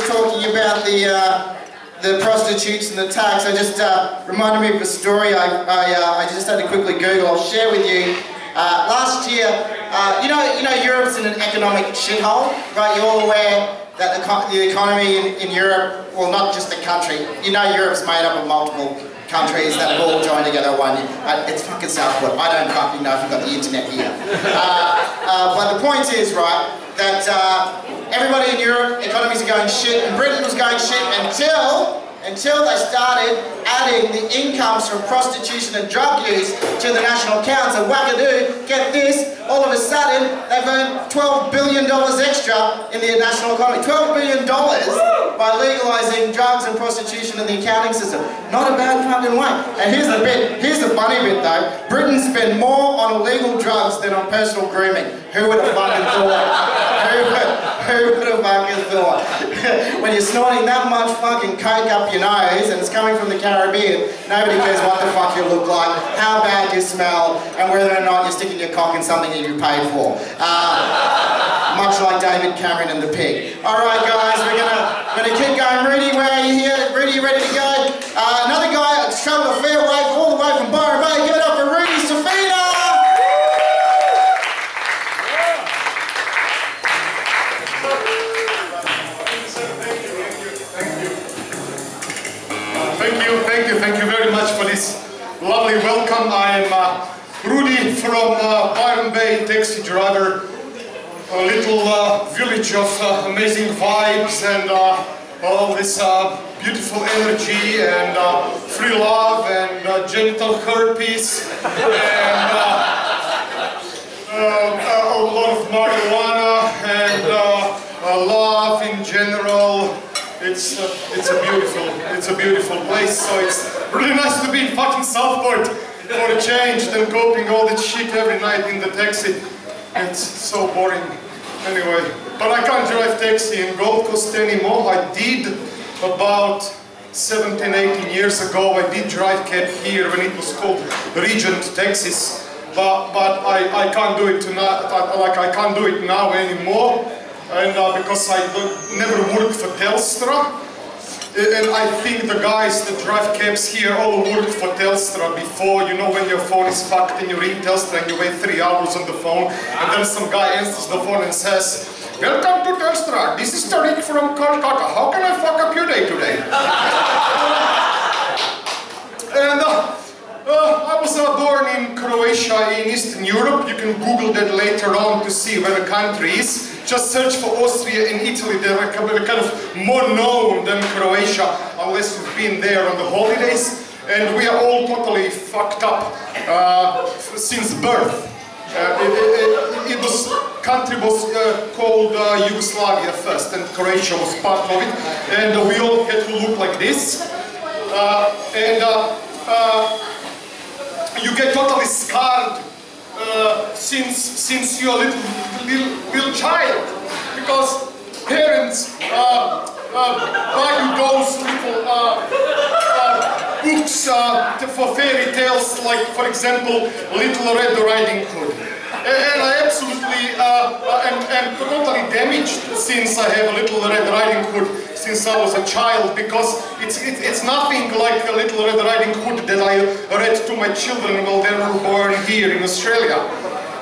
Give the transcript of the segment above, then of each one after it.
was talking about the prostitutes and the tax, I just reminded me of a story I just had to quickly Google. I'll share with you. Last year, you know Europe's in an economic shithole, right? You're all aware that the economy in Europe, well, not just the country, you know Europe's made up of multiple countries that have all joined together one year. It's fucking Southport. I don't fucking know if you've got the internet here. But the point is, right, that everybody in Europe, economies are going shit, and Britain was going shit until they started adding the incomes from prostitution and drug use to the national accounts. And wackadoo, get this, all of a sudden they've earned $12 billion extra in the national economy. $12 billion by legalising drugs and prostitution in the accounting system. Not a bad fucking way. And here's the funny bit though. Britain spend more on illegal drugs than on personal grooming. Who would have fucking thought? Who would have fucking thought? When you're snorting that much fucking coke up your nose and it's coming from the Caribbean, nobody cares what the fuck you look like, how bad you smell, and whether or not you're sticking your cock in something that you paid for. Much like David Cameron and the pig. Alright guys, we're gonna keep going. Rudy, where are you here? Rudy, you ready to go? Another guy that's travelled a fair way all the way from Byron Bay. Give it up for Rudy Safina! Thank you very much for this lovely welcome. I am Rudy from Byron Bay, taxi driver, a little village of amazing vibes and all this beautiful energy and free love and genital herpes and a lot of marijuana and love in general. It's a beautiful place, so it's really nice to be in fucking Southport for a change than coping all that shit every night in the taxi. It's so boring. Anyway, but I can't drive taxi in Gold Coast anymore. I did about 17, 18 years ago. I did drive cab here when it was called Regent Taxis, but I can't do it tonight. I can't do it now anymore. And because I never worked for Telstra, and I think the guys that drive cabs here all worked for Telstra before, you know, when your phone is fucked and you ring Telstra and you wait 3 hours on the phone, and then some guy answers the phone and says, "Welcome to Telstra, this is Tariq from Kolkata, how can I fuck up your day today?" And I was born in Croatia in Eastern Europe. You can Google that later on to see where the country is. Just search for Austria and Italy. They're kind of more known than Croatia, unless you've been there on the holidays. And we are all totally fucked up since birth. Country was called Yugoslavia first, and Croatia was part of it. And we all had to look like this. You get totally scarred since you're a little child, because parents buy you those little books for fairy tales, like, for example, Little Red Riding Hood. And I absolutely am totally damaged since I have a Little Red Riding Hood since I was a child, because it's nothing like a Little Red Riding Hood that I read to my children while they were born here in Australia.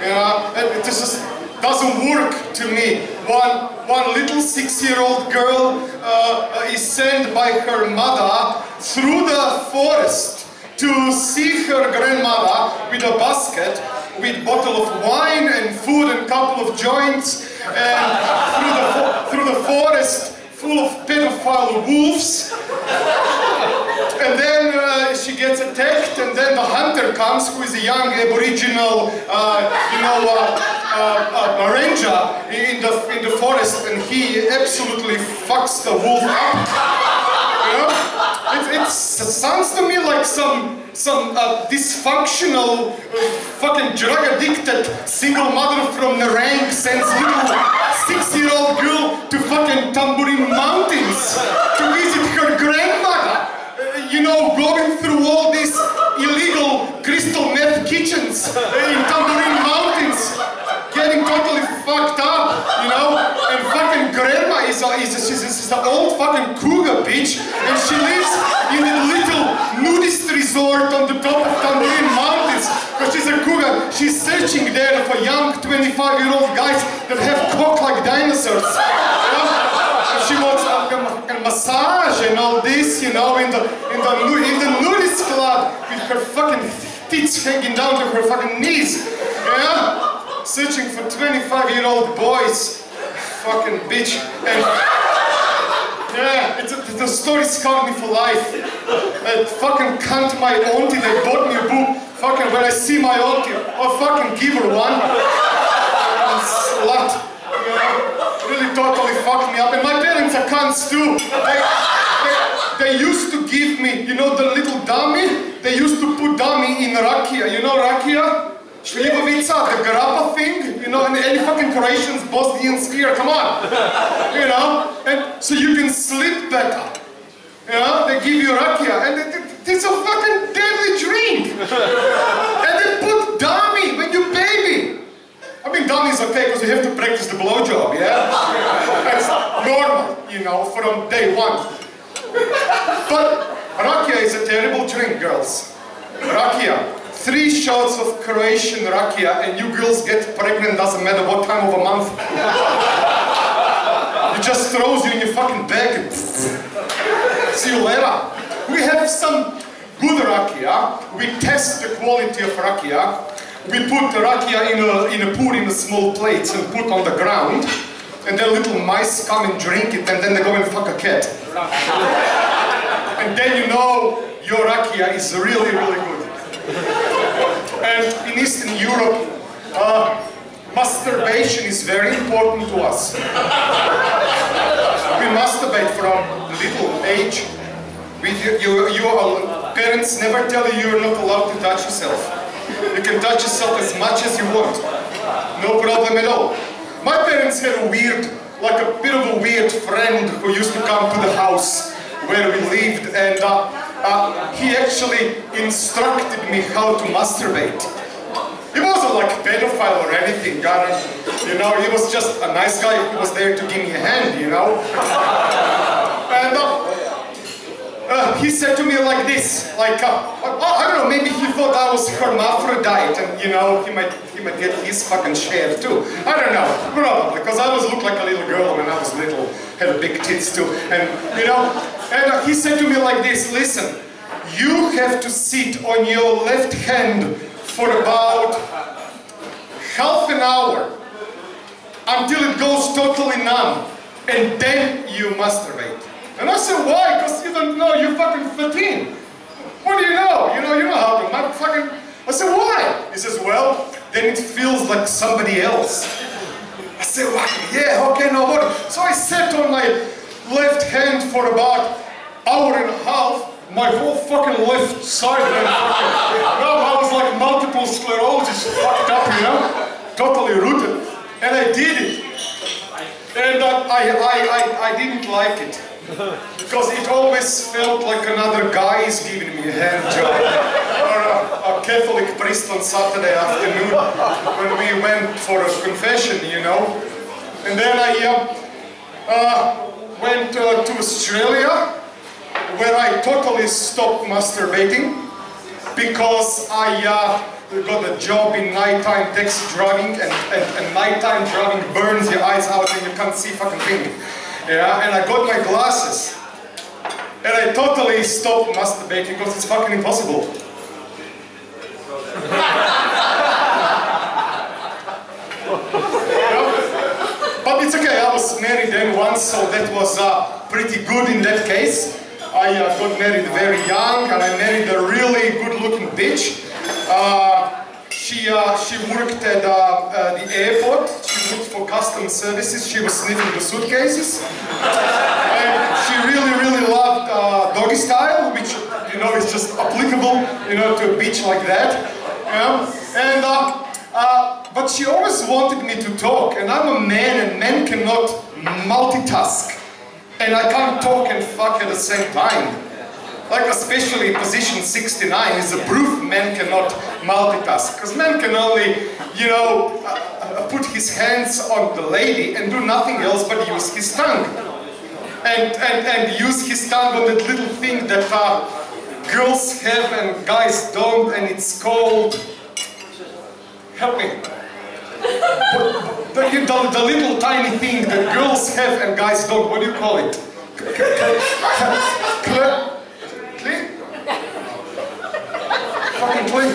It just doesn't work to me. One little 6-year-old girl is sent by her mother through the forest to see her grandmother with a basket, with bottle of wine and food and couple of joints, and through the forest full of pedophile wolves. And then she gets attacked, and then the hunter comes, who is a young Aboriginal, ranger in the forest, and he absolutely fucks the wolf up. You know? It sounds to me like some dysfunctional, fucking drug-addicted single mother from Nerang sends little 6-year-old girl to fucking Tambourine Mountains to visit her grandmother. You know, going through all these illegal crystal meth kitchens in Tambourine Mountains, getting totally fucked up, you know, and fucking grandma she's an old fucking cougar bitch, and she lives in a little nudist resort on the top of Tanzanian mountains. Because she's a cougar, she's searching there for young 25-year-old guys that have cock like dinosaurs. She wants a massage and all this, you know, in the nudist club with her fucking tits hanging down to her fucking knees. Yeah? Searching for 25-year-old boys. Fucking bitch. And yeah, the story scarred me for life. That fucking cunt, my auntie, that bought me a book. Fucking when I see my auntie, I'll fucking give her one. Slut. You know, really totally fucked me up. And my parents are cunts too. They used to give me, you know, the little dummy? They used to put dummy in rakia. You know rakia? Šljivovica, the grappa thing, you know, and any fucking Croatians, Bosnians here, come on, you know, and so you can sleep better, you know, they give you rakia, and it's a fucking deadly drink, and they put dummy when you baby. I mean, dummy is okay because you have to practice the blowjob, yeah, that's normal, you know, from day one, but rakia is a terrible drink, girls, rakia. 3 shots of Croatian rakia and you girls get pregnant, doesn't matter what time of a month. It just throws you in your fucking bag and see you later. We have some good rakia. We test the quality of rakia. We put the rakia in a small plates and put on the ground. And then little mice come and drink it and then they go and fuck a cat. And then you know your rakia is really, really good. And in Eastern Europe, masturbation is very important to us. We masturbate from little age. Your parents never tell you you're not allowed to touch yourself. You can touch yourself as much as you want. No problem at all. My parents had a weird, like a bit of a weird friend who used to come to the house where we lived, and he actually instructed me how to masturbate. He wasn't like a pedophile or anything, you know, he was just a nice guy who was there to give me a hand, you know. And he said to me like this, like, I don't know, maybe he thought I was hermaphrodite and, you know, he might get his fucking share too. I don't know, probably, because I looked like a little girl when I was little, had big tits too, and, you know, and he said to me like this, listen, you have to sit on your left hand for about half an hour until it goes totally numb, and then you masturbate. And I said, why? Because you don't know, you're fucking 13. What do you know? You know how to fucking... I said, why? He says, well, then it feels like somebody else. I said, well, yeah, okay, now what? So I sat on my left hand for about hour and a half. My whole fucking left side went fucking... I was like multiple sclerosis fucked up, you know? Totally rooted. And I did it. And I didn't like it. Because it always felt like another guy is giving me a hand job. Or a Catholic priest on Saturday afternoon when we went for a confession, you know. And then I went to Australia, where I totally stopped masturbating because I got a job in nighttime taxi driving, and nighttime driving burns your eyes out and you can't see fucking thing. Yeah, and I got my glasses, and I totally stopped masturbating because it's fucking impossible. But it's okay, I was married then once, so that was pretty good in that case. I got married very young, and I married a really good-looking bitch. She worked at the airport. She worked for customs services. She was sniffing the suitcases. And she really loved doggy style, which, you know, is just applicable, you know, to a bitch like that. And but she always wanted me to talk, and I'm a man, and men cannot multitask. And I can't talk and fuck at the same time. like especially position 69 is a proof men cannot multitask. Because men can only, you know, put his hands on the lady and do nothing else but use his tongue. And use his tongue on that little thing that girls have and guys don't, and it's called, help me, the little tiny thing that girls have and guys don't, what do you call it?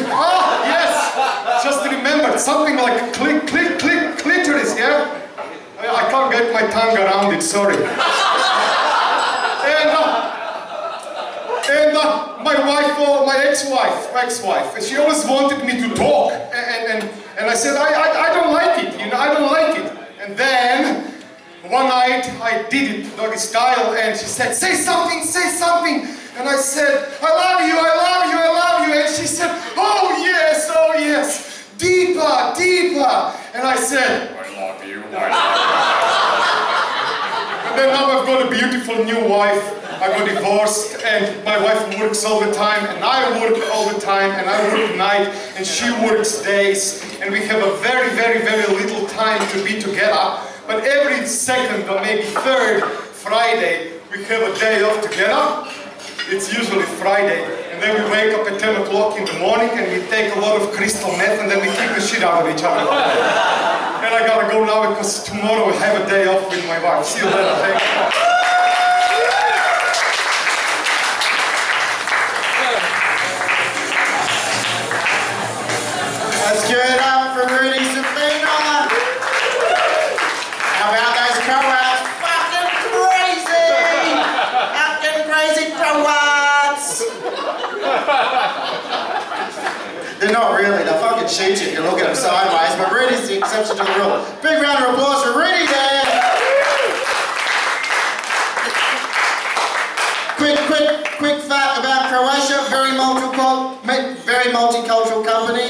Ah, yes! Just remembered, something like clitoris, yeah? I can't get my tongue around it, sorry. And my wife, or my ex-wife, she always wanted me to talk, and I said, I don't like it, you know, I don't like it. And then, one night, I did it, doggy style, and she said, say something, and I said, I love you, I love you, I love you, and she said, oh yes, deeper, deeper, and I said, I love you, I love you. And then now I've got a beautiful new wife. I got divorced, and my wife works all the time, and I work all the time, and I work night, and she works days, and we have a very, very, very little time to be together. But every second or maybe third Friday, we have a day off together. It's usually Friday, and then we wake up at 10 o'clock in the morning, and we take a lot of crystal meth, and then we kick the shit out of each other. And I gotta go now because tomorrow I have a day off with my wife. See you later. Thank you. Let's give it up for Rudy Cecil. How about those co-eds? Fucking crazy! Fucking crazy co-eds! They're not really, they'll fucking shoot you if you look at them sideways, but Rudy's the exception to the rule. Big round of applause for Rudy there! Quick fact about Croatia, very multicultural company.